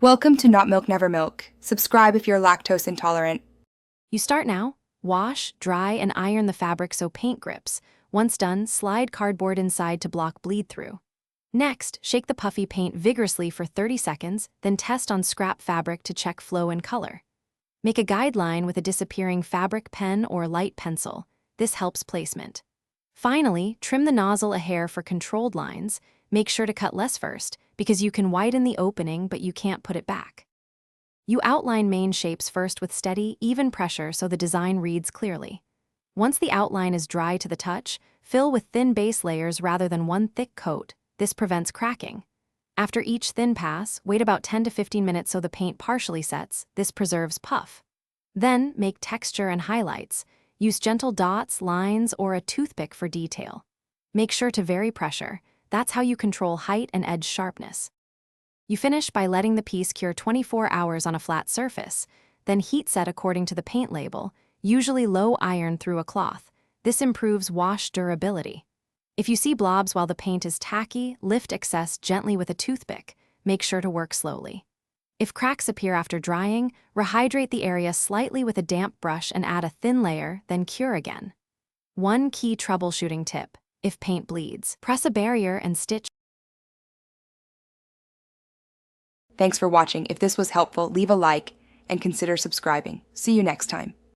Welcome to Not Milk Never Milk. Subscribe if you're lactose intolerant. You start now. Wash, dry, and iron the fabric so paint grips. Once done, slide cardboard inside to block bleed through. Next, shake the puffy paint vigorously for 30 seconds, then test on scrap fabric to check flow and color. Make a guideline with a disappearing fabric pen or light pencil. This helps placement. Finally, trim the nozzle a hair for controlled lines. Make sure to cut less first, because you can widen the opening but you can't put it back. You outline main shapes first with steady, even pressure so the design reads clearly. Once the outline is dry to the touch, fill with thin base layers rather than one thick coat. This prevents cracking. After each thin pass, wait about 10 to 15 minutes so the paint partially sets. This preserves puff. Then, make texture and highlights. Use gentle dots, lines, or a toothpick for detail. Make sure to vary pressure. That's how you control height and edge sharpness. You finish by letting the piece cure 24 hours on a flat surface, then heat set according to the paint label, usually low iron through a cloth. This improves wash durability. If you see blobs while the paint is tacky, lift excess gently with a toothpick. Make sure to work slowly. If cracks appear after drying, rehydrate the area slightly with a damp brush and add a thin layer, then cure again. One key troubleshooting tip: if paint bleeds, press a barrier and stitch. Thanks for watching. If this was helpful, leave a like and consider subscribing. See you next time.